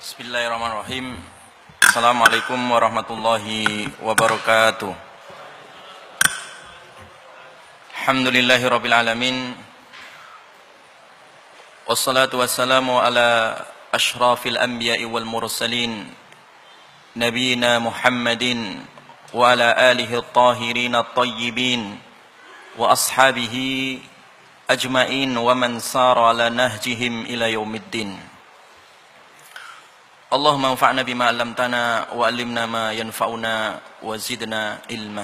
Bismillahirrahmanirrahim. Assalamualaikum warahmatullahi wabarakatuh. Alhamdulillahirabbil alamin. Wassalatu wassalamu ala asyrafil anbiya'i wal mursalin nabiyina Muhammadin wa ala alihi at-tahirin at-tayyibin wa ashabihi ajma'in wa man sara ala nahjihim ila yaumiddin. Allahumma anfa'na bima 'allamtana wa 'allimna ma yanfa'una wa zidna ilma.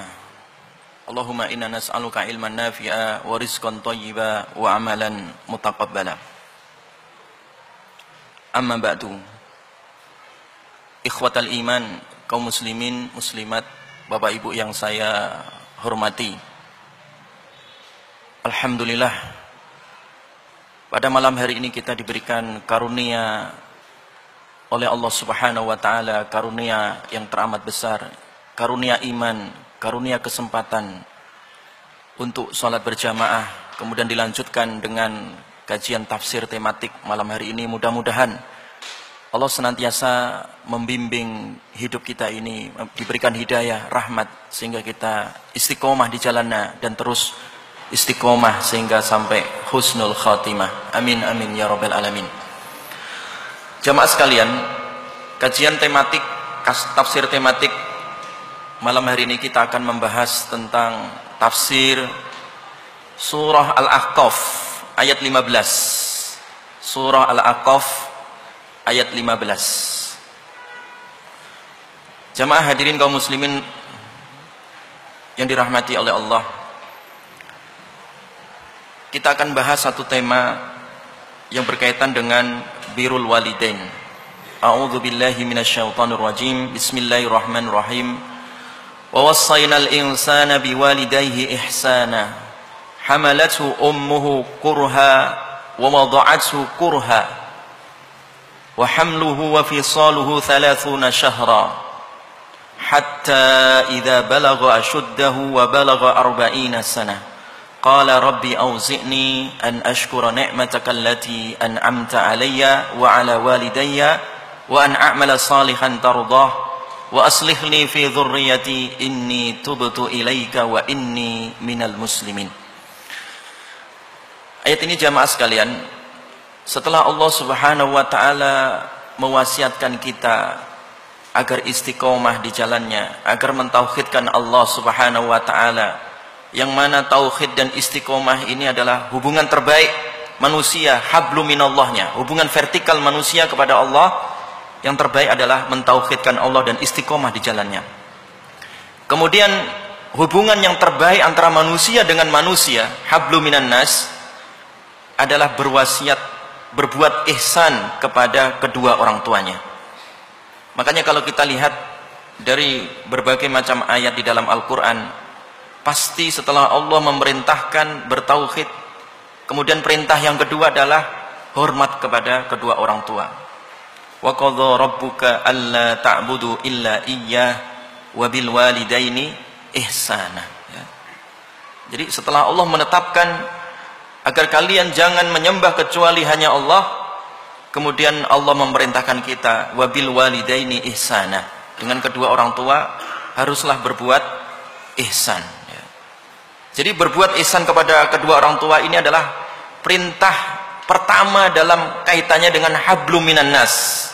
Allahumma inna nas'aluka ilman nafi'a wa rizqan thayyiba wa amalan mutaqabbala. Amma ba'du. Ikhwatal iman, kaum muslimin, muslimat, Bapak Ibu yang saya hormati. Alhamdulillah, pada malam hari ini kita diberikan karunia oleh Allah Subhanahu wa taala, karunia yang teramat besar, karunia iman, karunia kesempatan untuk salat berjamaah, kemudian dilanjutkan dengan kajian tafsir tematik malam hari ini. Mudah-mudahan Allah senantiasa membimbing hidup kita ini, diberikan hidayah, rahmat, sehingga kita istiqomah di jalannya dan terus istiqomah sehingga sampai husnul khatimah. Amin amin ya rabbal alamin. Jamaah sekalian, kajian tematik, tafsir tematik malam hari ini kita akan membahas tentang tafsir surah Al-Ahqaf ayat 15. Surah Al-Ahqaf ayat 15. Jamaah hadirin kaum muslimin yang dirahmati oleh Allah, kita akan bahas satu tema yang berkaitan dengan birrul walidain. A'udzu billahi minasyaitonir rajim. Bismillahirrahmanirrahim. Wa wassaynal insana biwalidayhi ihsana. Hamalathu ummuhu kurha wa wada'athu kurha. Wa hamluhu wa fisaluhu 30 shahra. Hatta idza balagha ashuddahu wa balagha 40 sanah. Qala rabbi awzi'ni an ashkura ni'mataka allati an'amta alayya wa ala walidayya wa an a'mala salihan tardah wa aslih li fi dhurriyyati inni tubtu ilaika wa inni minal muslimin. Ayat ini jamaah sekalian, setelah Allah Subhanahu wa taala mewasiatkan kita agar istiqomah di jalannya, agar mentauhidkan Allah Subhanahu wa taala, yang mana tauhid dan istiqomah ini adalah hubungan terbaik manusia, hablum minallahnya, hubungan vertikal manusia kepada Allah. Yang terbaik adalah mentauhidkan Allah dan istiqomah di jalannya. Kemudian hubungan yang terbaik antara manusia dengan manusia, hablum minan nas, adalah berwasiat, berbuat ihsan kepada kedua orang tuanya. Makanya kalau kita lihat dari berbagai macam ayat di dalam Al-Quran, pasti setelah Allah memerintahkan bertauhid, kemudian perintah yang kedua adalah hormat kepada kedua orang tua. Wa qadha rabbuka alla ta'budu illa iyyah wa bil walidaini ihsana. Ya. Jadi setelah Allah menetapkan agar kalian jangan menyembah kecuali hanya Allah, kemudian Allah memerintahkan kita wa bil walidaini ihsana. Dengan kedua orang tua haruslah berbuat ihsan. Jadi berbuat ihsan kepada kedua orang tua ini adalah perintah pertama dalam kaitannya dengan hablum minan nas.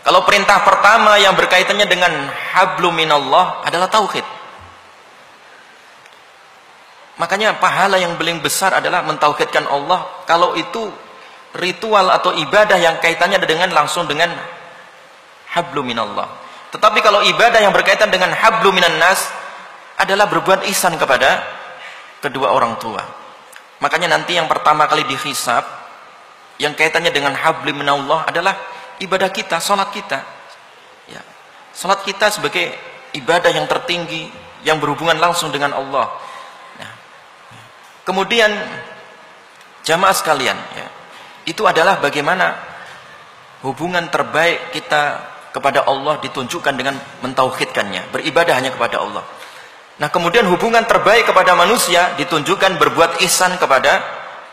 Kalau perintah pertama yang berkaitannya dengan hablum minallah adalah tauhid. Makanya pahala yang paling besar adalah mentauhidkan Allah. Kalau itu ritual atau ibadah yang kaitannya dengan langsung dengan hablum minallah. Tetapi kalau ibadah yang berkaitan dengan hablum minan nas adalah berbuat ihsan kepada kedua orang tua. Makanya nanti yang pertama kali dihisab yang kaitannya dengan hablum minallah adalah ibadah kita, salat kita. Ya. Salat kita sebagai ibadah yang tertinggi yang berhubungan langsung dengan Allah. Nah. Kemudian jamaah sekalian, ya, itu adalah bagaimana hubungan terbaik kita kepada Allah ditunjukkan dengan mentauhidkannya, beribadah hanya kepada Allah. Nah, kemudian hubungan terbaik kepada manusia ditunjukkan berbuat ihsan kepada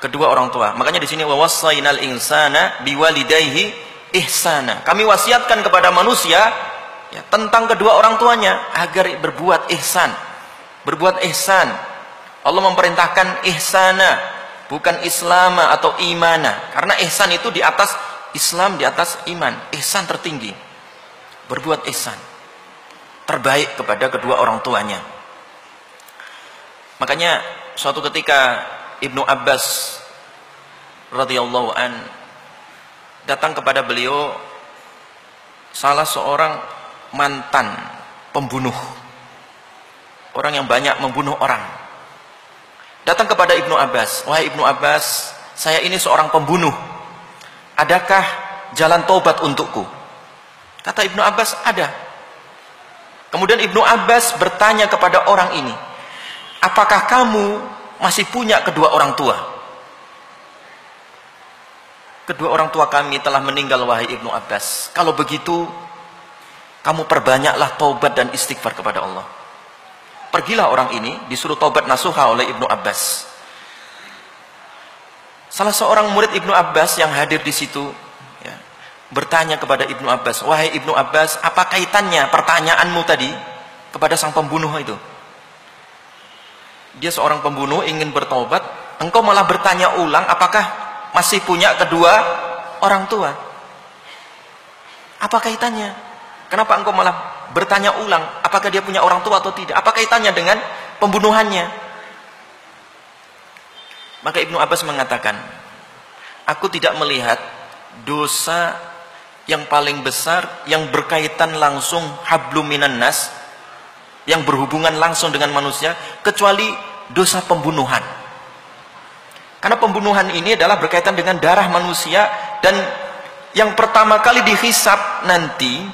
kedua orang tua. Makanya di sini wa wassaynal insana biwalidayhi ihsana. Kami wasiatkan kepada manusia ya, tentang kedua orang tuanya agar berbuat ihsan. Berbuat ihsan. Allah memerintahkan ihsana, bukan islama atau imana. Karena ihsan itu di atas Islam, di atas iman. Ihsan tertinggi. Berbuat ihsan. Terbaik kepada kedua orang tuanya. Makanya suatu ketika Ibnu Abbas radhiyallahu an datang kepada beliau salah seorang mantan pembunuh, orang yang banyak membunuh orang, datang kepada Ibnu Abbas. Wahai Ibnu Abbas, saya ini seorang pembunuh, adakah jalan taubat untukku? Kata Ibnu Abbas, ada. Kemudian Ibnu Abbas bertanya kepada orang ini, apakah kamu masih punya kedua orang tua? Kedua orang tua kami telah meninggal, wahai Ibnu Abbas. Kalau begitu, kamu perbanyaklah taubat dan istighfar kepada Allah. Pergilah orang ini, disuruh taubat nasuha oleh Ibnu Abbas. Salah seorang murid Ibnu Abbas yang hadir di situ ya, bertanya kepada Ibnu Abbas, wahai Ibnu Abbas, apa kaitannya pertanyaanmu tadi kepada sang pembunuh itu? Dia seorang pembunuh ingin bertobat, engkau malah bertanya ulang apakah masih punya kedua orang tua. Apa kaitannya? Kenapa engkau malah bertanya ulang apakah dia punya orang tua atau tidak? Apa kaitannya dengan pembunuhannya? Maka Ibnu Abbas mengatakan, aku tidak melihat dosa yang paling besar yang berkaitan langsung hablum minan nas, yang berhubungan langsung dengan manusia, kecuali dosa pembunuhan. Karena pembunuhan ini adalah berkaitan dengan darah manusia, dan yang pertama kali dihisab nanti,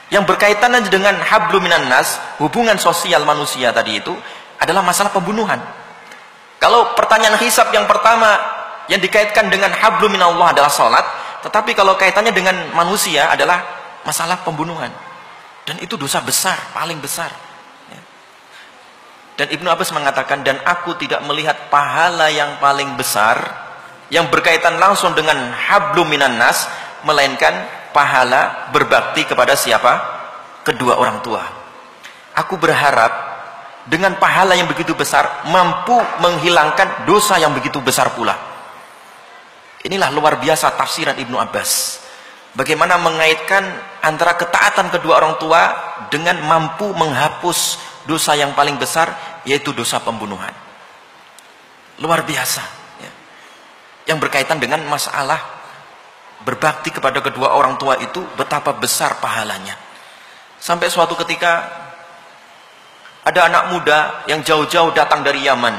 yang berkaitan dengan hablum minan nas, hubungan sosial manusia tadi itu, adalah masalah pembunuhan. Kalau pertanyaan hisab yang pertama yang dikaitkan dengan hablum minallah adalah salat, tetapi kalau kaitannya dengan manusia adalah masalah pembunuhan. Dan itu dosa besar, paling besar. Dan Ibnu Abbas mengatakan, dan aku tidak melihat pahala yang paling besar yang berkaitan langsung dengan hablum minan nas, melainkan pahala berbakti kepada siapa? Kedua orang tua. Aku berharap dengan pahala yang begitu besar mampu menghilangkan dosa yang begitu besar pula. Inilah luar biasa tafsiran Ibnu Abbas. Bagaimana mengaitkan antara ketaatan kedua orang tua dengan mampu menghapus dosa yang paling besar, yaitu dosa pembunuhan. Luar biasa ya. Yang berkaitan dengan masalah berbakti kepada kedua orang tua itu betapa besar pahalanya. Sampai suatu ketika ada anak muda yang jauh-jauh datang dari Yaman,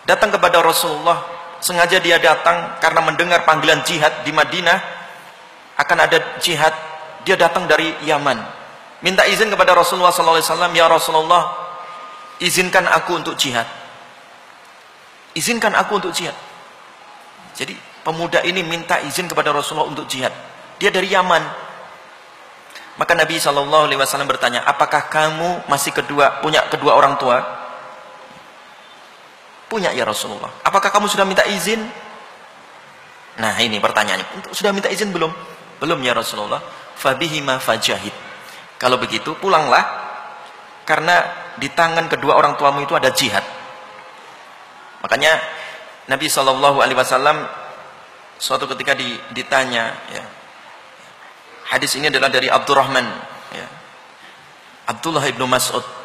datang kepada Rasulullah. Sengaja dia datang karena mendengar panggilan jihad di Madinah, akan ada jihad. Dia datang dari Yaman, minta izin kepada Rasulullah SAW, ya Rasulullah, izinkan aku untuk jihad. Izinkan aku untuk jihad. Jadi pemuda ini minta izin kepada Rasulullah untuk jihad. Dia dari Yaman. Maka Nabi SAW bertanya, apakah kamu masih punya kedua orang tua? Punya ya Rasulullah. Apakah kamu sudah minta izin? Nah ini pertanyaannya, sudah minta izin belum? Belum ya Rasulullah. Fabihima fajahid. Kalau begitu pulanglah, karena di tangan kedua orang tuamu itu ada jihad. Makanya Nabi SAW suatu ketika ditanya ya, hadis ini adalah dari Abdurrahman ya, Abdullah ibnu Mas'ud.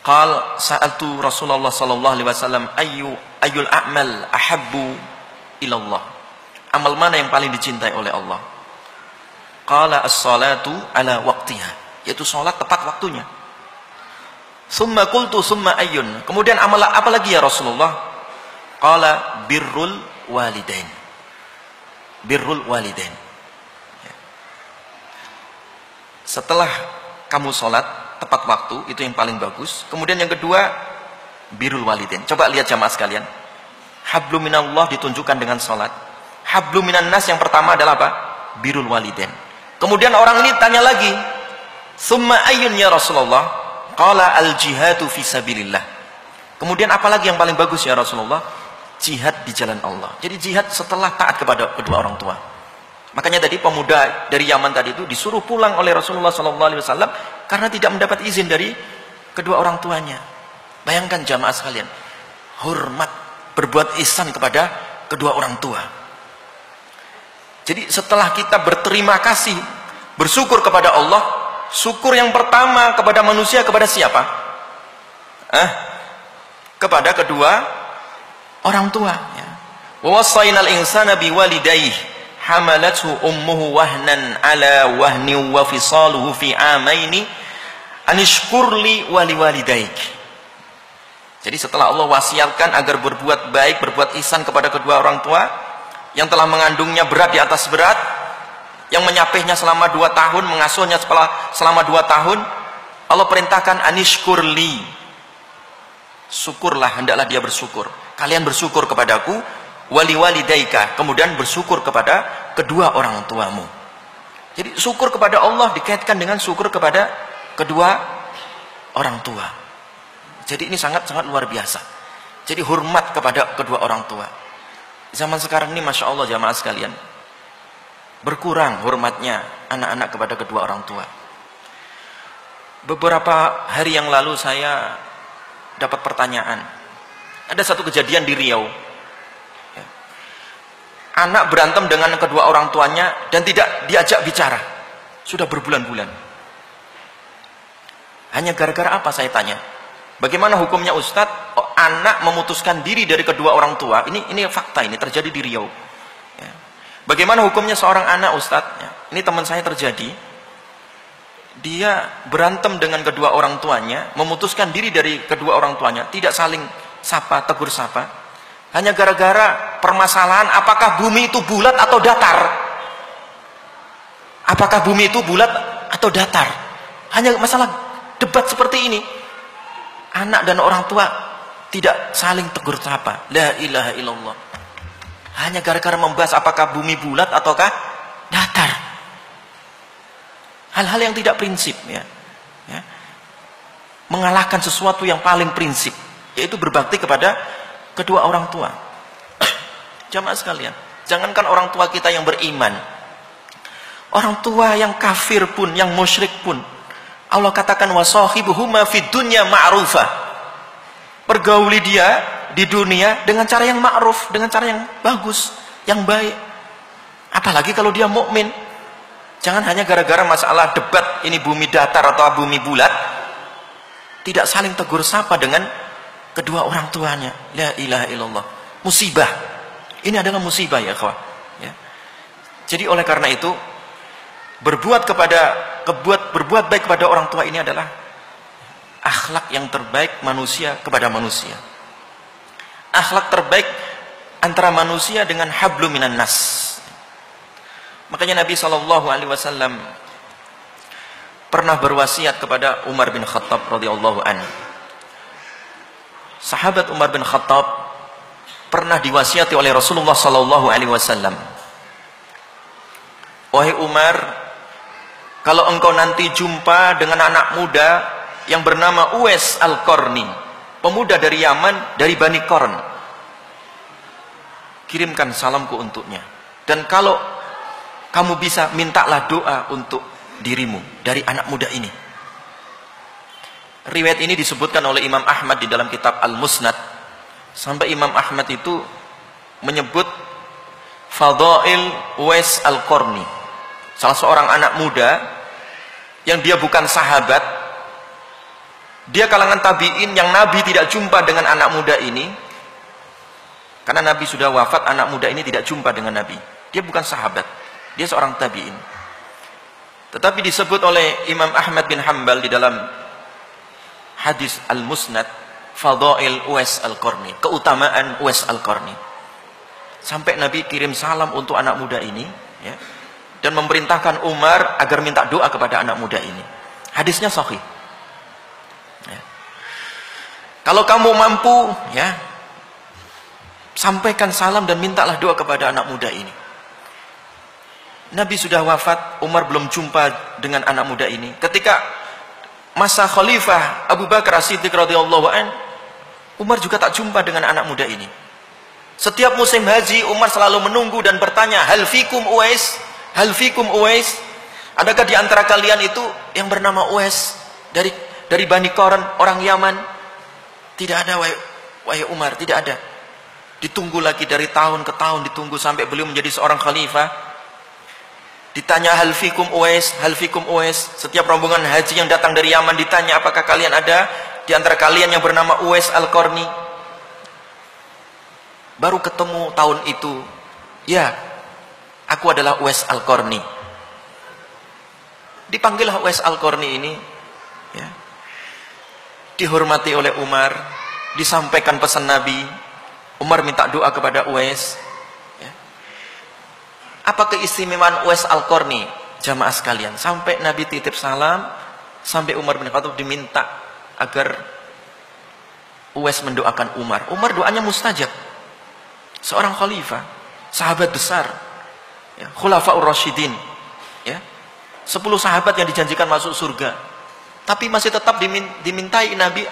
Qal sa'altu Rasulullah sallallahu alaihi wasallam ayyul a'mal ahabbu ilallah. Amal mana yang paling dicintai oleh Allah? Qala as-salatu ala waqtiha, yaitu salat tepat waktunya. Summa qultu summa ayyun. Kemudian amal apa lagi ya Rasulullah? Qala birrul walidain. Birrul walidain. Setelah kamu salat tepat waktu, itu yang paling bagus. Kemudian yang kedua, birrul walidain. Coba lihat jamaah sekalian. Hablum minallah ditunjukkan dengan salat. Hablum minan nas yang pertama adalah apa? Birrul walidain. Kemudian orang ini tanya lagi, summa ayyun ya Rasulullah? Qala al jihadu fi sabilillah. Kemudian apalagi yang paling bagus ya Rasulullah? Jihad di jalan Allah. Jadi jihad setelah taat kepada kedua orang tua. Makanya tadi pemuda dari Yaman tadi itu disuruh pulang oleh Rasulullah SAW karena tidak mendapat izin dari kedua orang tuanya. Bayangkan jamaah sekalian, hormat, berbuat ihsan kepada kedua orang tua. Jadi setelah kita berterima kasih, bersyukur kepada Allah, syukur yang pertama kepada manusia kepada siapa? Kepada kedua orang tua. Wa wassaynal insana biwalidayhi hamalathu ummuhu wahnan ala wahni wa fisaluhu fi amaini anishkurli waliwalidaik. Jadi setelah Allah wasiatkan agar berbuat baik, berbuat ihsan kepada kedua orang tua yang telah mengandungnya berat di atas berat, yang menyapihnya selama 2 tahun, mengasuhnya selama 2 tahun, Allah perintahkan anishkurli, syukurlah, hendaklah dia bersyukur. Kalian bersyukur kepadaku, waliwalidaika, kemudian bersyukur kepada kedua orang tuamu. Jadi syukur kepada Allah dikaitkan dengan syukur kepada kedua orang tua. Jadi ini sangat-sangat luar biasa. Jadi hormat kepada kedua orang tua. Zaman sekarang ini Masya Allah jamaah sekalian, berkurang hormatnya anak-anak kepada kedua orang tua. Beberapa hari yang lalu saya dapat pertanyaan. Ada satu kejadian di Riau. Anak berantem dengan kedua orang tuanya dan tidak diajak bicara. Sudah berbulan-bulan. Hanya gara-gara apa saya tanya? Bagaimana hukumnya Ustadz? Anak memutuskan diri dari kedua orang tua. Ini fakta, ini terjadi di Riau. Bagaimana hukumnya seorang anak Ustadz? Ini teman saya terjadi. Dia berantem dengan kedua orang tuanya, memutuskan diri dari kedua orang tuanya, tidak saling sapa, tegur sapa. Hanya gara-gara permasalahan apakah bumi itu bulat atau datar. Apakah bumi itu bulat atau datar. Hanya masalah debat seperti ini. Anak dan orang tua tidak saling tegur sapa. La ilaha illallah. Hanya gara-gara membahas apakah bumi bulat ataukah datar. Hal-hal yang tidak prinsip, ya. Mengalahkan sesuatu yang paling prinsip, yaitu berbakti kepada kedua orang tua. Jamaah sekalian, jangankan orang tua kita yang beriman, orang tua yang kafir pun, yang musyrik pun, Allah katakan wasahibuhuma fid dunya ma'rufa. Pergauli dia di dunia dengan cara yang ma'ruf, dengan cara yang bagus, yang baik. Apalagi kalau dia mukmin. Jangan hanya gara-gara masalah debat ini bumi datar atau bumi bulat, tidak saling tegur sapa dengan kedua orang tuanya. La ilaha illallah. Musibah. Ini adalah musibah ya kawan. Ya. Jadi oleh karena itu berbuat baik kepada orang tua ini adalah akhlak yang terbaik manusia kepada manusia. Akhlak terbaik antara manusia dengan hablum minan nas. Makanya Nabi SAW pernah berwasiat kepada Umar bin Khattab radhiyallahu anhu. Sahabat Umar bin Khattab pernah diwasiati oleh Rasulullah SAW. Wahai Umar, kalau engkau nanti jumpa dengan anak muda yang bernama Uwais Al-Qarni, pemuda dari Yaman, dari Bani Qarn, kirimkan salamku untuknya. Dan kalau kamu bisa, mintalah doa untuk dirimu dari anak muda ini. Riwayat ini disebutkan oleh Imam Ahmad di dalam kitab Al-Musnad. Sampai Imam Ahmad itu menyebut Fadail Uwais Al-Qarni, salah seorang anak muda yang dia bukan sahabat, dia kalangan tabi'in yang Nabi tidak jumpa dengan anak muda ini. Karena Nabi sudah wafat, anak muda ini tidak jumpa dengan Nabi. Dia bukan sahabat, dia seorang tabi'in. Tetapi disebut oleh Imam Ahmad bin Hanbal di dalam hadis Al-Musnad, Fadail Uwais Al-Qarni, keutamaan Uwais Al-Qarni. Sampai Nabi kirim salam untuk anak muda ini, ya, dan memerintahkan Umar agar minta doa kepada anak muda ini. Hadisnya sahih. Ya. Kalau kamu mampu, ya, sampaikan salam dan mintalah doa kepada anak muda ini. Nabi sudah wafat, Umar belum jumpa dengan anak muda ini. Ketika masa Khalifah Abu Bakar As-Siddiq radhiyallahu an, Umar juga tak jumpa dengan anak muda ini. Setiap musim haji, Umar selalu menunggu dan bertanya, hal fikum Uwais? Hal fikum Uwais? Adakah di antara kalian itu yang bernama Uwais dari Bani Qarn, orang Yaman? Tidak ada, wahai Umar, tidak ada. Ditunggu lagi dari tahun ke tahun, ditunggu sampai beliau menjadi seorang khalifah. Ditanya hal fikum Uwais, hal fikum Uwais. Setiap rombongan haji yang datang dari Yaman ditanya, apakah kalian ada di antara kalian yang bernama Uwais Al-Qarni? Baru ketemu tahun itu, ya, aku adalah Uwais Al-Qarni. Dipanggillah Uwais Al-Qarni ini, ya, dihormati oleh Umar, disampaikan pesan Nabi. Umar minta doa kepada Uwais. Ya. Apa keistimewaan Uwais Al-Qarni? Jamaah sekalian, sampai Nabi titip salam, sampai Umar bin Khattab diminta agar Uwais mendoakan Umar. Umar doanya mustajab. Seorang khalifah, sahabat besar, ya, Khulafaur Rasyidin, ya, 10 sahabat yang dijanjikan masuk surga, tapi masih tetap dimintai Nabi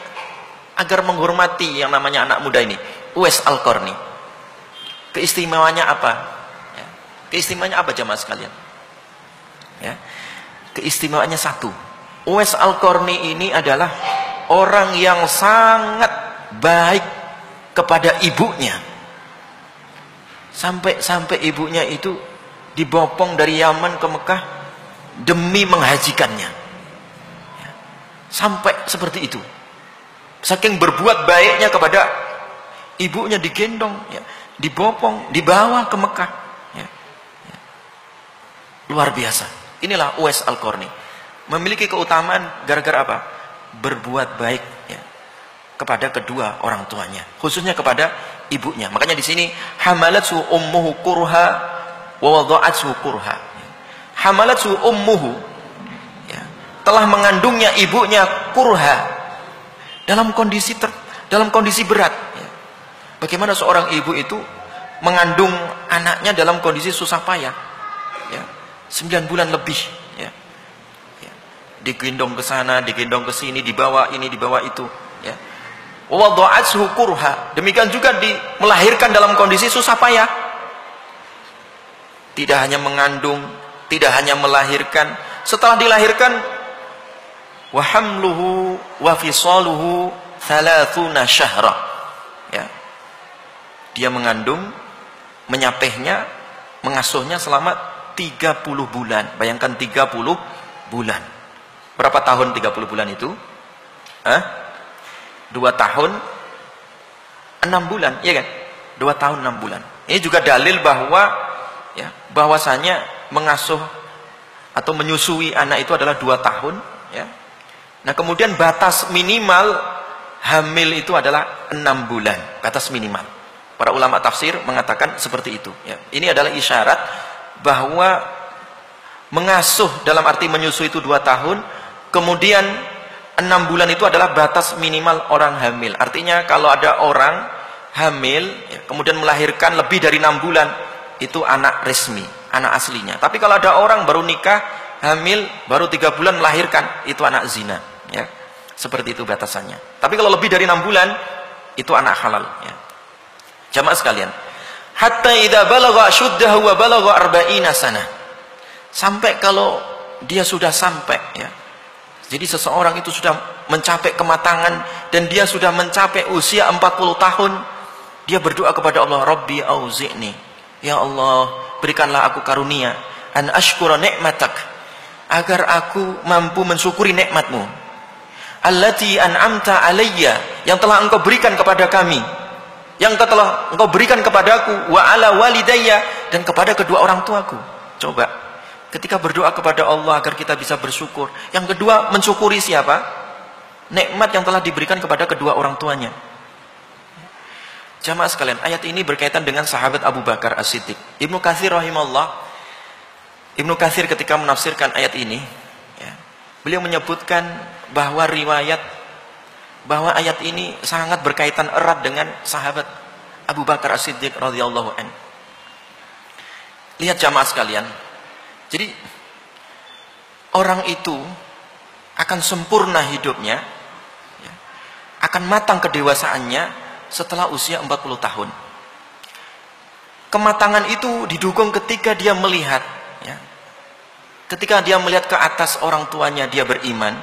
agar menghormati yang namanya anak muda ini, Uwais Al-Qarni. Keistimewaannya apa? Ya. Keistimewaannya apa jamaah sekalian? Ya. Keistimewaannya satu, Uwais Al-Qarni ini adalah orang yang sangat baik kepada ibunya. Sampai ibunya itu dibopong dari Yaman ke Mekah demi menghajikannya. Ya. Sampai seperti itu. Saking berbuat baiknya kepada ibunya, digendong, ya, dibopong, dibawa ke Mekah. Ya. Ya. Luar biasa. Inilah Uwais Al-Qarni. Memiliki keutamaan gara-gara apa? Berbuat baik, ya, kepada kedua orang tuanya, khususnya kepada ibunya. Makanya di sini hamalatsu ummuhu kurha wa wada'atsu kurha. Hamalatsu ummuhu, ya, telah mengandungnya ibunya kurha, dalam kondisi berat. Ya. Bagaimana seorang ibu itu mengandung anaknya dalam kondisi susah payah, ya, 9 bulan lebih, ya. Ya. Digendong ke sana, digendong ke sini, dibawa ini, dibawa itu, ya. Wada'athu kurha. Demikian juga melahirkan dalam kondisi susah payah. Tidak hanya mengandung, tidak hanya melahirkan, setelah dilahirkan wa hamluhu wa fisaluhu 30 syahra. Ya. Dia mengandung, menyapehnya, mengasuhnya selama 30 bulan. Bayangkan 30 bulan. Berapa tahun 30 bulan itu? 2 tahun 6 bulan, iya kan? 2 tahun 6 bulan. Ini juga dalil bahwa, ya, bahwasanya mengasuh atau menyusui anak itu adalah 2 tahun, ya. Nah, kemudian batas minimal hamil itu adalah 6 bulan, batas minimal. Para ulama tafsir mengatakan seperti itu, ya. Ini adalah isyarat bahwa mengasuh dalam arti menyusui itu 2 tahun, kemudian 6 bulan itu adalah batas minimal orang hamil. Artinya kalau ada orang hamil, ya, kemudian melahirkan lebih dari 6 bulan, itu anak resmi, anak aslinya. Tapi kalau ada orang baru nikah, hamil, baru 3 bulan melahirkan, itu anak zina. Ya. Seperti itu batasannya. Tapi kalau lebih dari 6 bulan, itu anak halal. Ya. Jamaah sekalian, hatta idza balagha ashuddahu wa balagha 40 sanah. Sampai kalau dia sudah sampai, ya. Jadi seseorang itu sudah mencapai kematangan dan dia sudah mencapai usia 40 tahun, dia berdoa kepada Allah, Rabbi auzi'ni, ya Allah, berikanlah aku karunia, an ashkura ni'matak, agar aku mampu mensyukuri nikmatmu, allati an'amta alayya, yang telah engkau berikan kepada kami, yang telah engkau berikan kepadaku, wa ala walidayya, dan kepada kedua orang tuaku. Coba ketika berdoa kepada Allah agar kita bisa bersyukur. Yang kedua, mensyukuri siapa? Nikmat yang telah diberikan kepada kedua orang tuanya. Jamaah sekalian, ayat ini berkaitan dengan sahabat Abu Bakar As-Siddiq. Ibnu Katsir rahimahullah, Ibnu Katsir ketika menafsirkan ayat ini, ya, beliau menyebutkan bahwa bahwa ayat ini sangat berkaitan erat dengan sahabat Abu Bakar As-Siddiq radhiyallahu anhu. Lihat jamaah sekalian. Jadi orang itu akan sempurna hidupnya, ya, akan matang kedewasaannya setelah usia 40 tahun. Kematangan itu didukung ketika dia melihat, ya, Ketika dia melihat ke atas orang tuanya, dia beriman.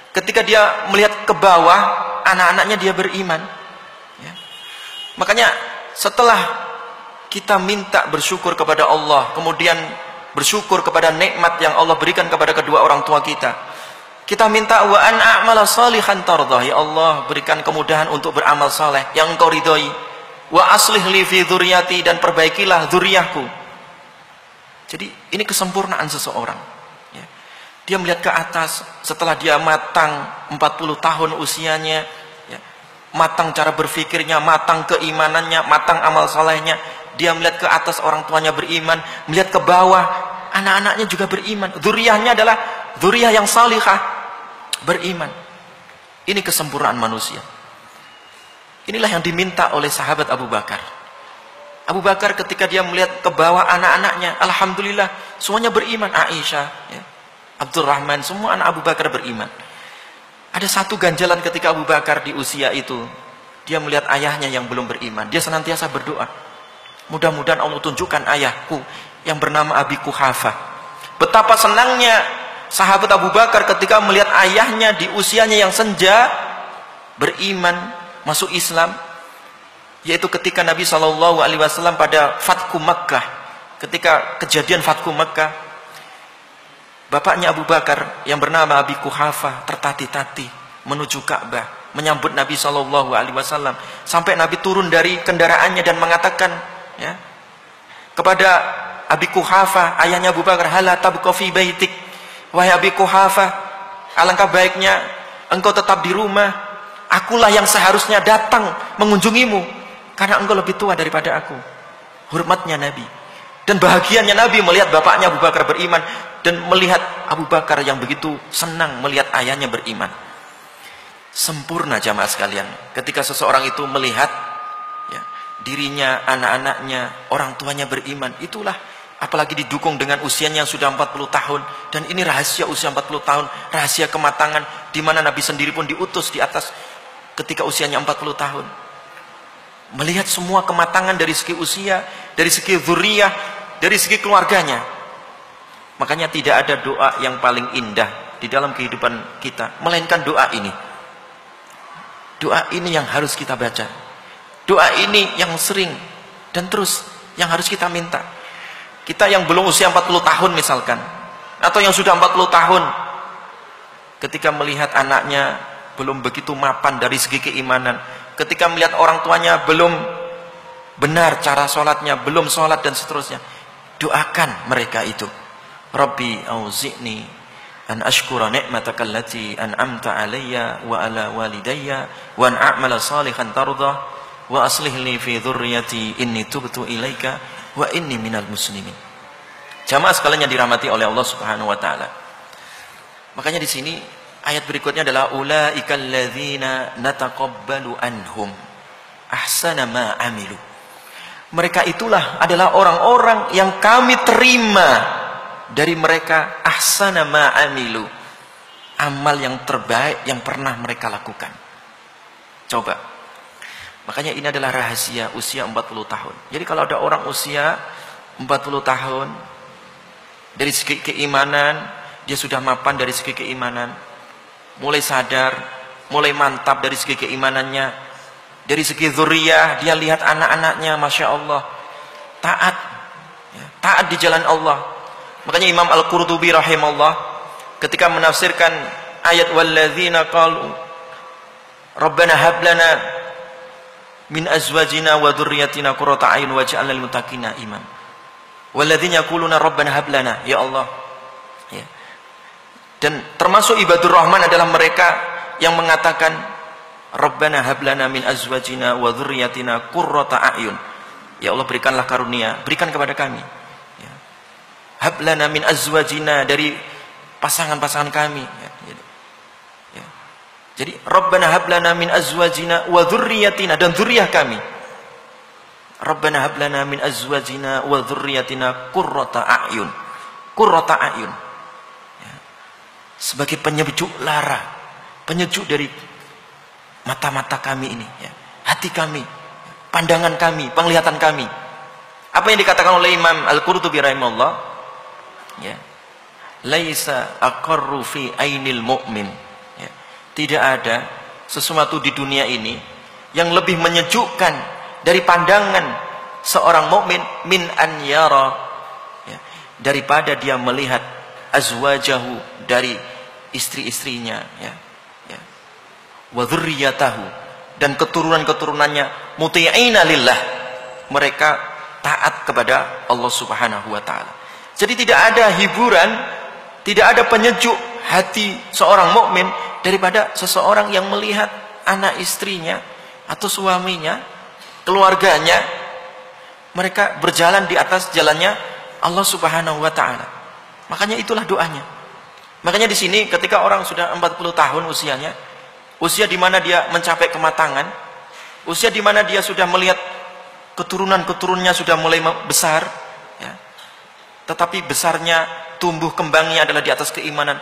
Ketika dia melihat ke bawah anak-anaknya, dia beriman. Ya. Makanya setelah kita minta bersyukur kepada Allah, kemudian bersyukur kepada nikmat yang Allah berikan kepada kedua orang tua kita, kita minta wa an a'mala salihan tardah, ya Allah berikan kemudahan untuk beramal saleh yang Engkau ridhoi, wa aslih li fi dzurriyyati, dan perbaikilah dzurriyyahku. Jadi ini kesempurnaan seseorang, ya. Dia melihat ke atas setelah dia matang 40 tahun usianya, ya. Matang cara berpikirnya, matang keimanannya, matang amal salehnya. Dia melihat ke atas orang tuanya beriman, melihat ke bawah anak-anaknya juga beriman. Dzurriyyahnya adalah dzurriyyah yang salihah, beriman. Ini kesempurnaan manusia. Inilah yang diminta oleh sahabat Abu Bakar. Abu Bakar ketika dia melihat ke bawah anak-anaknya, alhamdulillah semuanya beriman. Aisyah, ya, Abdurrahman, semua anak Abu Bakar beriman. Ada satu ganjalan ketika Abu Bakar di usia itu, dia melihat ayahnya yang belum beriman. Dia senantiasa berdoa, mudah-mudahan Allah tunjukkan ayahku yang bernama Abi Quhafah. Betapa senangnya sahabat Abu Bakar ketika melihat ayahnya di usianya yang senja beriman, masuk Islam. Yaitu ketika Nabi SAW pada Fathu Makkah, ketika kejadian Fathu Makkah, bapaknya Abu Bakar yang bernama Abi Quhafah tertatih-tatih menuju Ka'bah menyambut Nabi SAW, sampai Nabi turun dari kendaraannya dan mengatakan, ya, kepada Abi Quhafah, ayahnya Abu Bakar, hala tabqa fi baitik, wahai Abi Quhafah, alangkah baiknya engkau tetap di rumah, akulah yang seharusnya datang mengunjungimu karena engkau lebih tua daripada aku. Hormatnya Nabi. Dan bahagianya Nabi melihat bapaknya Abu Bakar beriman, dan melihat Abu Bakar yang begitu senang melihat ayahnya beriman. Sempurna jamaah sekalian. Ketika seseorang itu melihat, ya, dirinya, anak-anaknya, orang tuanya beriman, itulah, apalagi didukung dengan usianya yang sudah 40 tahun. Dan ini rahasia usia 40 tahun, rahasia kematangan, di mana Nabi sendiri pun diutus di atas ketika usianya 40 tahun. Melihat semua kematangan dari segi usia, dari segi dzurriyyah, dari segi keluarganya. Makanya tidak ada doa yang paling indah di dalam kehidupan kita melainkan doa ini. Doa ini yang harus kita baca. Doa ini yang sering dan terus yang harus kita minta. Kita yang belum usia 40 tahun misalkan, atau yang sudah 40 tahun, ketika melihat anaknya belum begitu mapan dari segi keimanan, ketika melihat orang tuanya belum benar cara sholatnya, belum sholat dan seterusnya, doakan mereka itu. Rabbi auzi'ni an ashkura ni'mataka allati an'amta alayya wa ala walidayya wa an a'mala salihan tardah wa aslih li fi dzurriyyati inni tubtu ilaika wa inni minal muslimin. Jamaah sekalian yang dirahmati oleh Allah Subhanahu wa taala. Makanya di sini ayat berikutnya adalah ulaikal ladzina nataqabbalu anhum ahsana ma amilu. Mereka itulah adalah orang-orang yang kami terima dari mereka ahsana ma amilu, amal yang terbaik yang pernah mereka lakukan. Coba. Makanya ini adalah rahasia usia 40 tahun. Jadi kalau ada orang usia 40 tahun, dari segi keimanan dia sudah mapan, dari segi keimanan mulai sadar, mulai mantap dari segi keimanannya, dari segi dzurriyyah, dia lihat anak-anaknya, masya Allah, taat, ya, taat di jalan Allah. Makanya Imam Al-Qurtubi rahimahullah ketika menafsirkan ayat walladzina qalu rabbana hab lana min azwajina wa dzurriyyatina qurrata a'yun waj'alna lil muttaqina imam, walladzina yaquluna rabbana hab lana, ya Allah, ya. Dan termasuk ibadur rahman adalah mereka yang mengatakan Rabbana hablana min azwajina wa dzurriyyatina qurrata a'yun, ya Allah berikanlah karunia, berikan kepada kami, ya. Hablana min azwajina, dari pasangan-pasangan kami, ya. Ya. Jadi Rabbana hablana min azwajina wa dzurriyyatina, dan dzurriyyah kami. Rabbana hablana min azwajina wa dzurriyyatina qurrata a'yun. Qurrata a'yun sebagai penyejuk lara, penyejuk dari mata-mata kami ini, ya, hati kami, pandangan kami, penglihatan kami. Apa yang dikatakan oleh Imam Al-Qurtubi rahimahullah, ya, laisa aqarru fi ainil mu'min. Ya. Tidak ada sesuatu di dunia ini yang lebih menyejukkan dari pandangan seorang mukmin min an yara, ya, daripada dia melihat azwajahu, dari istri-istrinya, ya, ya, wa dzurriyyatahu, dan keturunan-keturunannya, muti'ina lillah, mereka taat kepada Allah Subhanahu wa taala. Jadi tidak ada hiburan, tidak ada penyejuk hati seorang mukmin daripada seseorang yang melihat anak istrinya atau suaminya, keluarganya, mereka berjalan di atas jalannya Allah Subhanahu wa taala. Makanya itulah doanya. Makanya di sini ketika orang sudah 40 tahun usianya, usia di mana dia mencapai kematangan, usia di mana dia sudah melihat keturunan-keturunannya sudah mulai besar, ya. Tetapi besarnya, tumbuh kembangnya adalah di atas keimanan.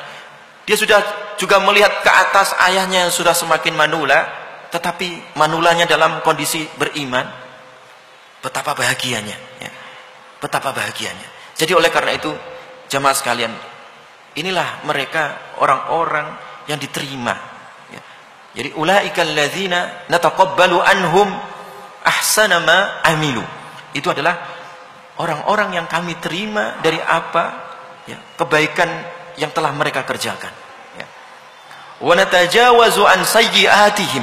Dia sudah juga melihat ke atas ayahnya yang sudah semakin manula, tetapi manulanya dalam kondisi beriman. Betapa bahagianya, ya. Betapa bahagianya. Jadi oleh karena itu, jamaah sekalian, inilah mereka orang-orang yang diterima, ya. Jadi ulaikal ladzina nataqabbalu anhum ahsana ma amilu. Itu adalah orang-orang yang kami terima dari apa, ya, kebaikan yang telah mereka kerjakan, ya. Wa natajawazu an sayyi'atihim,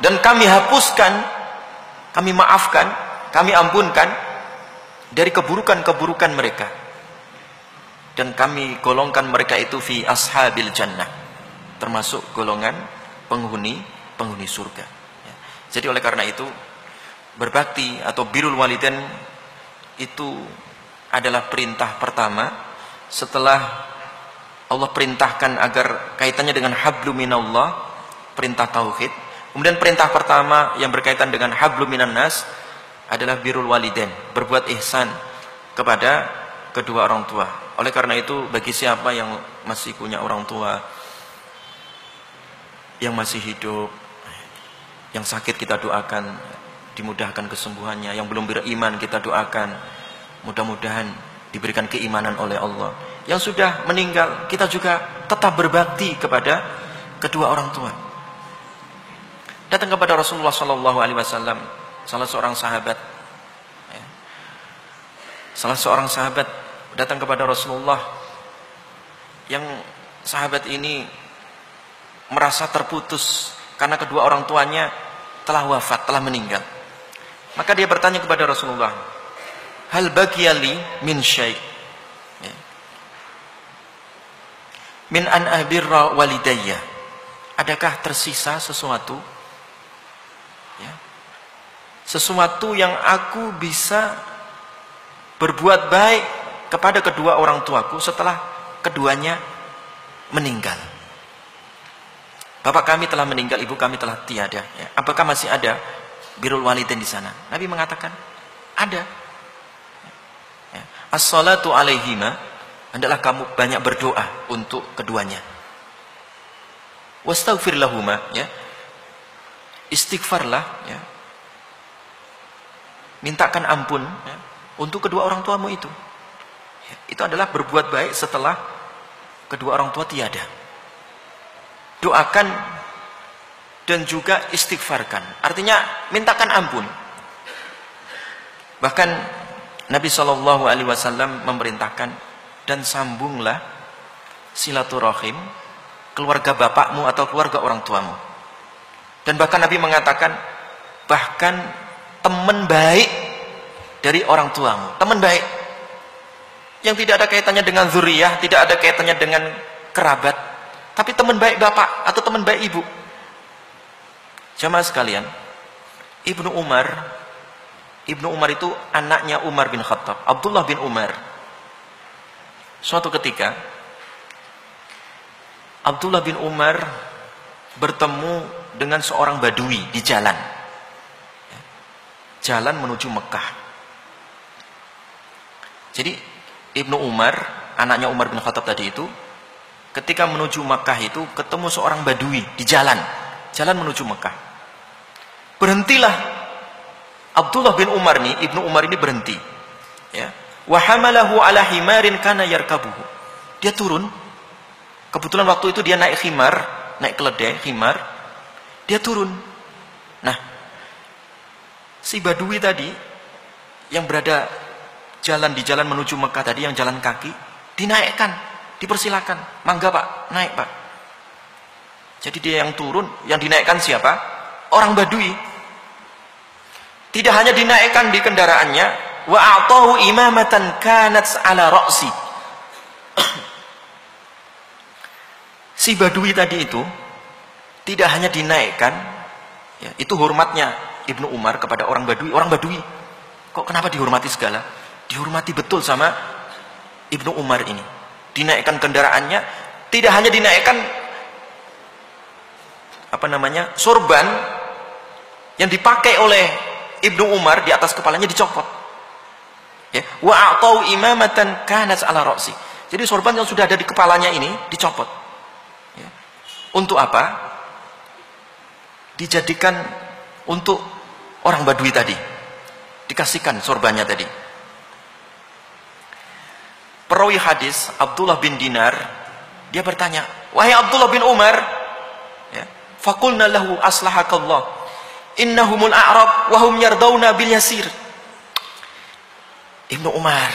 dan kami hapuskan, kami maafkan, kami ampunkan dari keburukan-keburukan mereka, dan kami golongkan mereka itu fi ashabil jannah, termasuk golongan penghuni surga, ya. Jadi oleh karena itu, berbakti atau birrul walidain itu adalah perintah pertama setelah Allah perintahkan agar kaitannya dengan hablum minallah, perintah tauhid. Kemudian perintah pertama yang berkaitan dengan hablum minan nas adalah birrul walidain, berbuat ihsan kepada kedua orang tua. Oleh karena itu, bagi siapa yang masih punya orang tua yang masih hidup, yang sakit kita doakan dimudahkan kesembuhannya, yang belum beriman kita doakan mudah-mudahan diberikan keimanan oleh Allah. Yang sudah meninggal, kita juga tetap berbakti kepada kedua orang tua. Datang kepada Rasulullah SAW salah seorang sahabat, ya. Salah seorang sahabat datang kepada Rasulullah, yang sahabat ini merasa terputus karena kedua orang tuanya telah wafat, telah meninggal. Maka dia bertanya kepada Rasulullah, hal bagiyali min syai', ya, min an abirra walidayya, adakah tersisa sesuatu, ya, sesuatu yang aku bisa berbuat baik kepada kedua orang tuaku setelah keduanya meninggal. Bapak kami telah meninggal, ibu kami telah tiada, ya. Apakah masih ada birrul walidain di sana? Nabi mengatakan ada, ya. As-salatu alaihima, hendaklah kamu banyak berdoa untuk keduanya. Wastaghfir lahuma, ya, istighfarlah, ya, mintakan ampun, ya, untuk kedua orang tuamu itu, ya. Itu adalah berbuat baik setelah kedua orang tua tiada. Doakan dan juga istighfarkan, artinya mintakan ampun. Bahkan Nabi SAW memerintahkan, dan sambunglah silaturahim keluarga bapakmu atau keluarga orang tuamu. Dan bahkan Nabi mengatakan, bahkan teman baik dari orang tuamu, teman baik yang tidak ada kaitannya dengan zuriyah, tidak ada kaitannya dengan kerabat, tapi teman baik bapak atau teman baik ibu. Jamaah sekalian, Ibnu Umar itu anaknya Umar bin Khattab, Abdullah bin Umar. Suatu ketika Abdullah bin Umar bertemu dengan seorang badui di jalan, jalan menuju Mekah. Jadi Ibnu Umar, anaknya Umar bin Khattab tadi itu, ketika menuju Mekah itu ketemu seorang badui di jalan menuju Mekah. Berhentilah Abdullah bin Umar Ibnu Umar ini berhenti, ya. Wa hamalahu ala himarin kana yarkabuhu. Dia turun. Kebetulan waktu itu dia naik khimar, naik keledai, khimar. Dia turun. Nah, si Badui tadi yang berada di jalan menuju Mekah tadi, yang jalan kaki, dinaikkan, dipersilakan. Mangga Pak, naik Pak. Jadi dia yang turun, yang dinaikkan siapa? Orang Badui. Tidak hanya dinaikkan di kendaraannya, wa a'tahu imamatan kanat ala ra'si. Si Badui tadi itu tidak hanya dinaikkan, ya, itu hormatnya Ibnu Umar kepada orang Badui. Orang Badui kok kenapa dihormati segala? Dihormati betul sama Ibnu Umar ini. Dinaikkan kendaraannya, tidak hanya dinaikkan sorban yang dipakai oleh Ibnu Umar di atas kepalanya dicopot. Ya, wa a'tau imamatan kanat ala ra'si. Jadi sorban yang sudah ada di kepalanya ini dicopot. Ya. Untuk apa? Dijadikan untuk orang Badui tadi. Dikasihkan sorbannya tadi. Perawi hadis Abdullah bin Dinar, dia bertanya, "Wahai Abdullah bin Umar," ya, faqulna lahu aslahakallah, innahumul a'rab wa hum yardawna bil yasir. Ibnu Umar,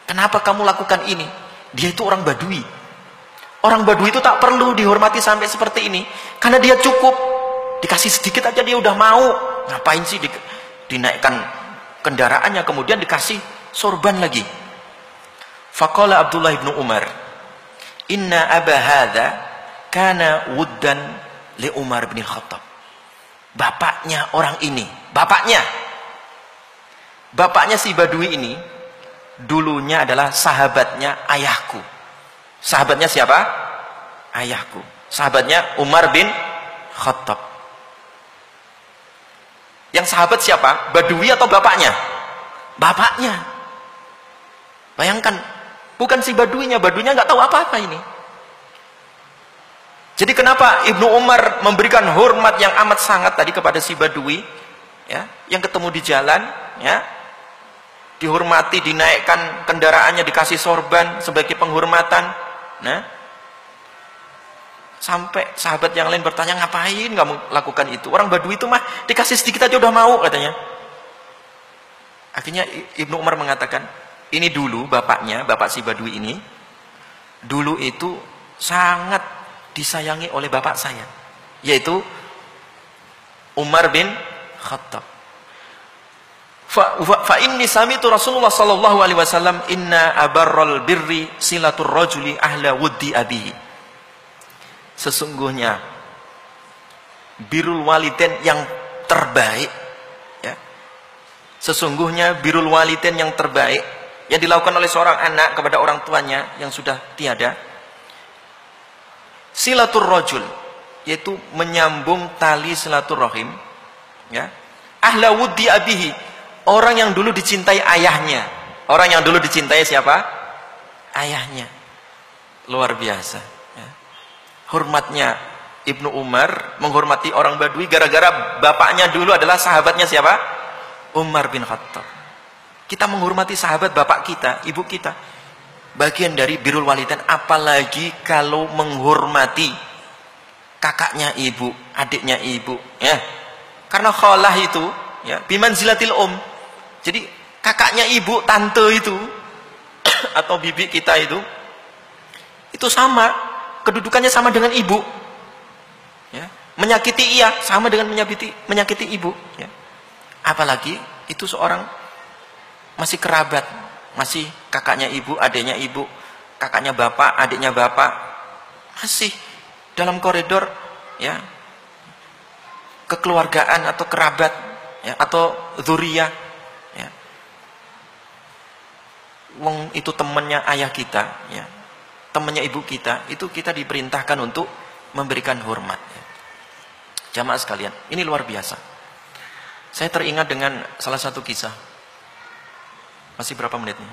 kenapa kamu lakukan ini? Dia itu orang Badui. Orang Badui itu tak perlu dihormati sampai seperti ini, karena dia cukup dikasih sedikit aja dia udah mau. Ngapain sih dinaikkan kendaraannya kemudian dikasih sorban lagi? Faqala Abdullah ibnu Umar, inna aba hadha kana wuddan li Umar bin Khattab. Bapaknya orang ini, bapaknya si Badui ini dulunya adalah sahabatnya ayahku. Sahabatnya siapa? Ayahku. Sahabatnya Umar bin Khattab. Yang sahabat siapa? Badui atau bapaknya? Bapaknya. Bayangkan, bukan si Baduinya nggak tahu apa-apa ini. Jadi kenapa Ibnu Umar memberikan hormat yang amat sangat tadi kepada si Badui, ya, yang ketemu di jalan, ya, dihormati, dinaikkan kendaraannya, dikasih sorban sebagai penghormatan. Nah, sampai sahabat yang lain bertanya, ngapain kamu lakukan itu? Orang Badui itu mah dikasih sedikit aja udah mau katanya. Akhirnya Ibnu Umar mengatakan, ini dulu bapak si Badui ini, dulu itu sangat disayangi oleh bapak saya, yaitu Umar bin Khattab. Fa inni sami'tu Rasulullah sallallahu alaihi wasallam inna abarral birri silatur rajuli ahla wuddi abihi. Sesungguhnya birrul walidain yang terbaik, ya. Sesungguhnya birrul walidain yang terbaik yang dilakukan oleh seorang anak kepada orang tuanya yang sudah tiada, silatur rajul, yaitu menyambung tali silaturahim, ya. Ahla wuddi abihi, orang yang dulu dicintai ayahnya. Orang yang dulu dicintai siapa? Ayahnya. Luar biasa, ya. Hormatnya Ibnu Umar menghormati orang Badui gara-gara bapaknya dulu adalah sahabatnya siapa? Umar bin Khattab. Kita menghormati sahabat bapak kita, ibu kita, bagian dari birrul walidain. Apalagi kalau menghormati kakaknya ibu, adiknya ibu, ya. Karena khalah itu, ya, bimanzilatil Jadi kakaknya ibu, tante itu atau bibi kita itu sama, kedudukannya sama dengan ibu, ya. Menyakiti iya sama dengan menyakiti ibu, ya. Apalagi itu seorang masih kerabat, masih kakaknya ibu, adiknya ibu, kakaknya bapak, adiknya bapak, masih dalam koridor, ya, kekeluargaan atau kerabat, ya, atau dzuriyah, ya. Wong itu temannya ayah kita, ya, temannya ibu kita, itu kita diperintahkan untuk memberikan hormat, ya. Jamaah sekalian, ini luar biasa. Saya teringat dengan salah satu kisah. Masih berapa menitnya?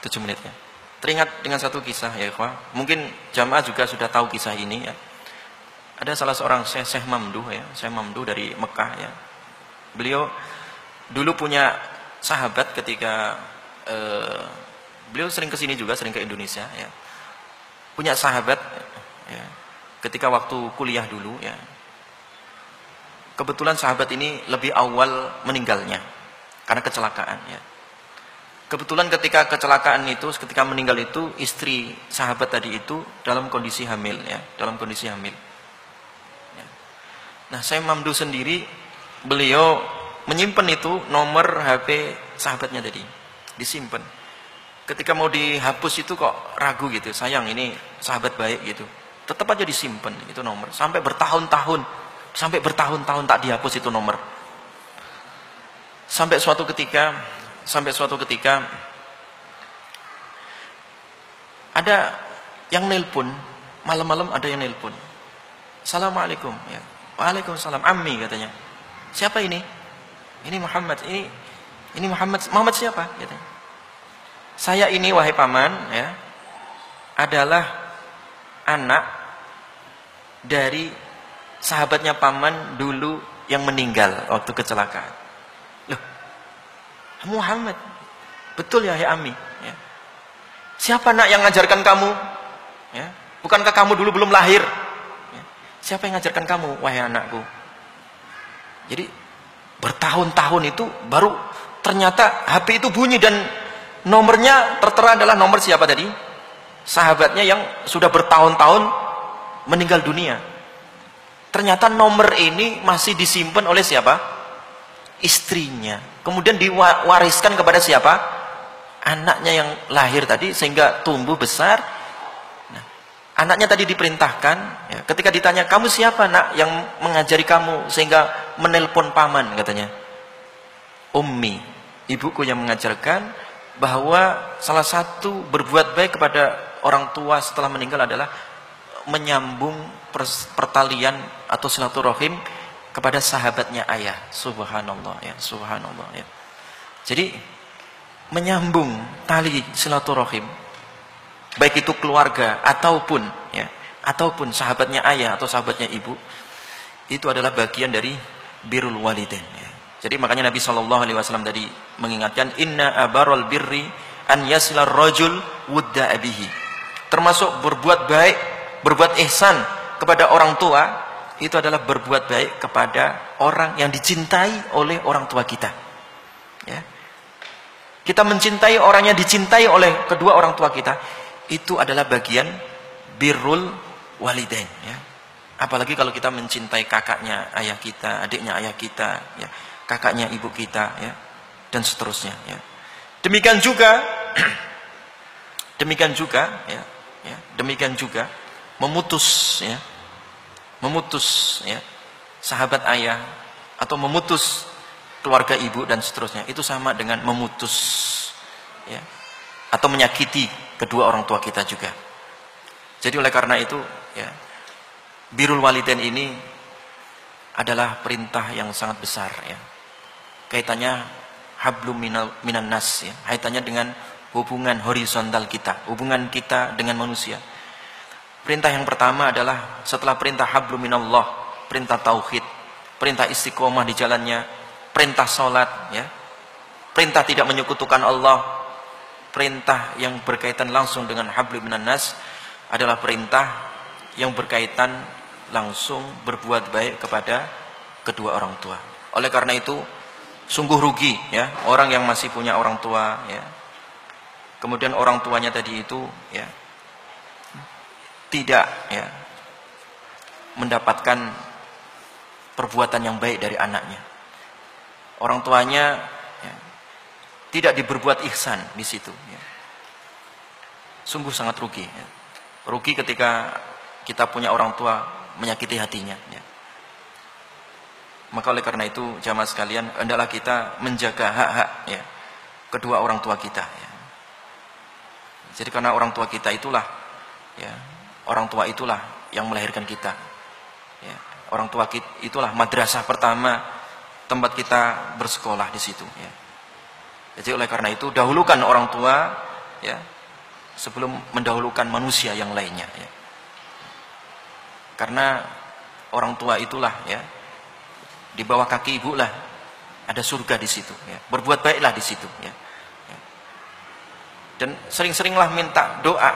7 menit, ya. Teringat dengan satu kisah, ya ikhwah. Mungkin jamaah juga sudah tahu kisah ini, ya. Ada salah seorang Syekh Mamduh, ya, Syekh Mamduh dari Mekah, ya. Beliau dulu punya sahabat ketika Beliau sering ke sini juga, sering ke Indonesia ya. Punya sahabat ya, ketika waktu kuliah dulu ya. Kebetulan sahabat ini lebih awal meninggalnya karena kecelakaan ya. Kebetulan ketika kecelakaan itu, ketika meninggal itu, istri sahabat tadi itu dalam kondisi hamil ya, dalam kondisi hamil. Ya. Nah, saya Mamdu sendiri, beliau menyimpan itu nomor HP sahabatnya tadi, disimpan. Ketika mau dihapus itu kok ragu gitu, sayang ini sahabat baik gitu. Tetap aja disimpan itu nomor, sampai bertahun-tahun tak dihapus itu nomor. Sampai suatu ketika ada yang nelpon, malam-malam ada yang nelpon. Assalamualaikum ya. Waalaikumsalam, Ammi katanya. Siapa ini? Ini Muhammad. Ini Muhammad. Muhammad siapa? Katanya. Saya ini wahai paman ya, adalah anak dari sahabatnya paman dulu yang meninggal waktu kecelakaan. Loh, Muhammad, betul ya, Ammi ya. Siapa nak yang ngajarkan kamu ya? Bukankah kamu dulu belum lahir ya? Siapa yang ngajarkan kamu wahai anakku? Jadi bertahun-tahun itu baru ternyata HP itu bunyi dan nomornya tertera adalah nomor siapa tadi? Sahabatnya yang sudah bertahun-tahun meninggal dunia. Ternyata nomor ini masih disimpan oleh siapa? Istrinya. Kemudian diwariskan kepada siapa? Anaknya yang lahir tadi, sehingga tumbuh besar. Nah, anaknya tadi diperintahkan ya, ketika ditanya, kamu siapa nak yang mengajari kamu sehingga menelpon paman, katanya, Ummi, ibuku yang mengajarkan bahwa salah satu berbuat baik kepada orang tua setelah meninggal adalah menyambung pertalian atau silaturahim kepada sahabatnya ayah. Subhanallah ya, subhanallah ya. Jadi menyambung tali silaturahim, baik itu keluarga ataupun ya, ataupun sahabatnya ayah atau sahabatnya ibu, itu adalah bagian dari birrul walidain ya. Jadi makanya Nabi SAW tadi mengingatkan, inna abarul birri an yasilar rajul wudda abihi. Termasuk berbuat baik, berbuat ihsan kepada orang tua, itu adalah berbuat baik kepada orang yang dicintai oleh orang tua kita ya. Kita mencintai orang yang dicintai oleh kedua orang tua kita, itu adalah bagian birrul walidain ya. Apalagi kalau kita mencintai kakaknya ayah kita, adiknya ayah kita ya, kakaknya ibu kita ya, dan seterusnya ya. Demikian juga demikian juga memutus ya sahabat ayah atau memutus keluarga ibu dan seterusnya, itu sama dengan memutus ya, atau menyakiti kedua orang tua kita juga. Jadi oleh karena itu ya, birrul walidain ini adalah perintah yang sangat besar ya. Kaitannya hablum minan nas ya, kaitannya dengan hubungan horizontal kita, hubungan kita dengan manusia. Perintah yang pertama adalah setelah perintah hablum minallah, perintah tauhid, perintah istiqomah di jalannya, perintah sholat ya, perintah tidak menyekutukan Allah, perintah yang berkaitan langsung dengan hablum minan nas adalah perintah yang berkaitan langsung berbuat baik kepada kedua orang tua. Oleh karena itu sungguh rugi ya orang yang masih punya orang tua ya, kemudian orang tuanya tadi itu ya tidak ya mendapatkan perbuatan yang baik dari anaknya. Orang tuanya ya, tidak diberbuat ihsan di situ ya. Sungguh sangat rugi ya. Rugi ketika kita punya orang tua menyakiti hatinya ya. Maka oleh karena itu jamaah sekalian, hendaklah kita menjaga hak-hak ya kedua orang tua kita ya. Jadi karena orang tua kita itulah ya, orang tua itulah yang melahirkan kita ya. Orang tua kita itulah madrasah pertama tempat kita bersekolah di situ ya. Jadi oleh karena itu dahulukan orang tua ya sebelum mendahulukan manusia yang lainnya ya. Karena orang tua itulah ya, di bawah kaki ibu lah ada surga di situ ya. Berbuat baiklah di situ ya. Dan sering-seringlah minta doa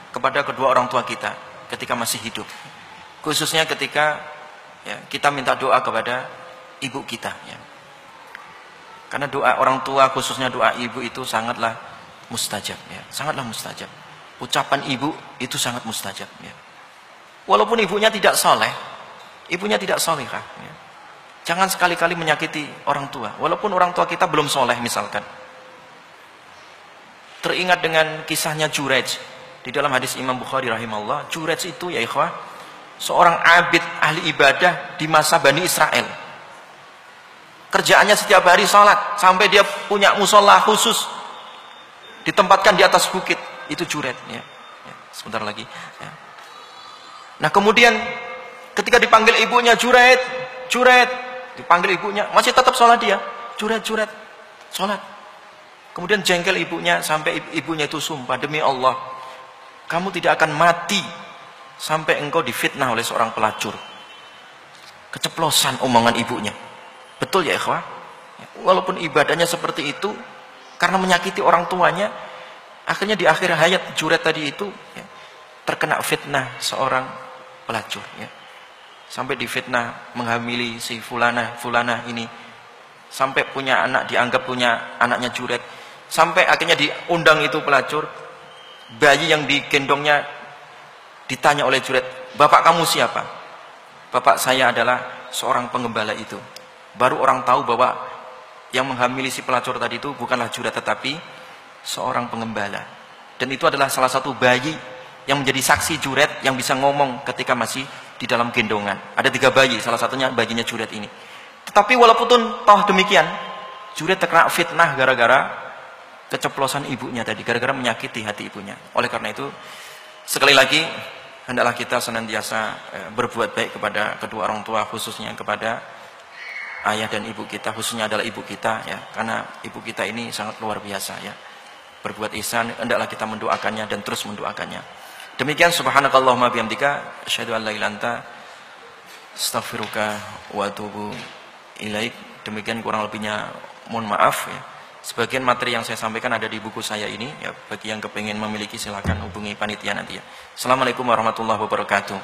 kepada kedua orang tua kita ketika masih hidup. Khususnya ketika ya, kita minta doa kepada ibu kita ya. Karena doa orang tua, khususnya doa ibu itu sangatlah mustajab ya. Sangatlah mustajab. Ucapan ibu itu sangat mustajab ya. Walaupun ibunya tidak soleh, ibunya tidak solehah ya. Jangan sekali-kali menyakiti orang tua. Walaupun orang tua kita belum soleh misalkan. Teringat dengan kisahnya Jurej di dalam hadis Imam Bukhari rahimahullah. Jurej itu ya ikhwah, seorang abid ahli ibadah di masa Bani Israel. Kerjaannya setiap hari sholat, sampai dia punya musola khusus ditempatkan di atas bukit. Itu Jurej ya. Ya, sebentar lagi ya. Nah kemudian ketika dipanggil ibunya, Jurej, Jurej, dipanggil ibunya, masih tetap sholat dia, Jurej, Jurej, sholat. Kemudian jengkel ibunya sampai ibunya itu sumpah, demi Allah, kamu tidak akan mati sampai engkau difitnah oleh seorang pelacur. Keceplosan omongan ibunya. Betul ya ikhwah? Walaupun ibadahnya seperti itu, karena menyakiti orang tuanya, akhirnya di akhir hayat Juret tadi itu ya, terkena fitnah seorang pelacur ya. Sampai difitnah menghamili si Fulanah ini. Sampai punya anak, dianggap punya anaknya Juret. Sampai akhirnya diundang itu pelacur. Bayi yang digendongnya ditanya oleh Juret, "Bapak kamu siapa?" "Bapak saya adalah seorang penggembala itu." Baru orang tahu bahwa yang menghamili si pelacur tadi itu bukanlah Juret tetapi seorang penggembala. Dan itu adalah salah satu bayi yang menjadi saksi Juret yang bisa ngomong ketika masih di dalam gendongan. Ada 3 bayi, salah satunya bayinya Juret ini. Tetapi walaupun toh demikian, Juret terkena fitnah gara-gara keceplosan ibunya tadi, gara-gara menyakiti hati ibunya. Oleh karena itu, sekali lagi hendaklah kita senantiasa berbuat baik kepada kedua orang tua, khususnya kepada ayah dan ibu kita, khususnya adalah ibu kita ya, karena ibu kita ini sangat luar biasa ya. Berbuat ihsan, hendaklah kita mendoakannya dan terus mendoakannya. Demikian subhanakallahumma bihamdika asyhadu an la ilaha illa anta astaghfiruka wa atubu ilaik. Demikian kurang lebihnya mohon maaf ya. Sebagian materi yang saya sampaikan ada di buku saya ini ya, bagi yang kepengin memiliki silakan hubungi panitia nanti ya. Assalamualaikum warahmatullahi wabarakatuh.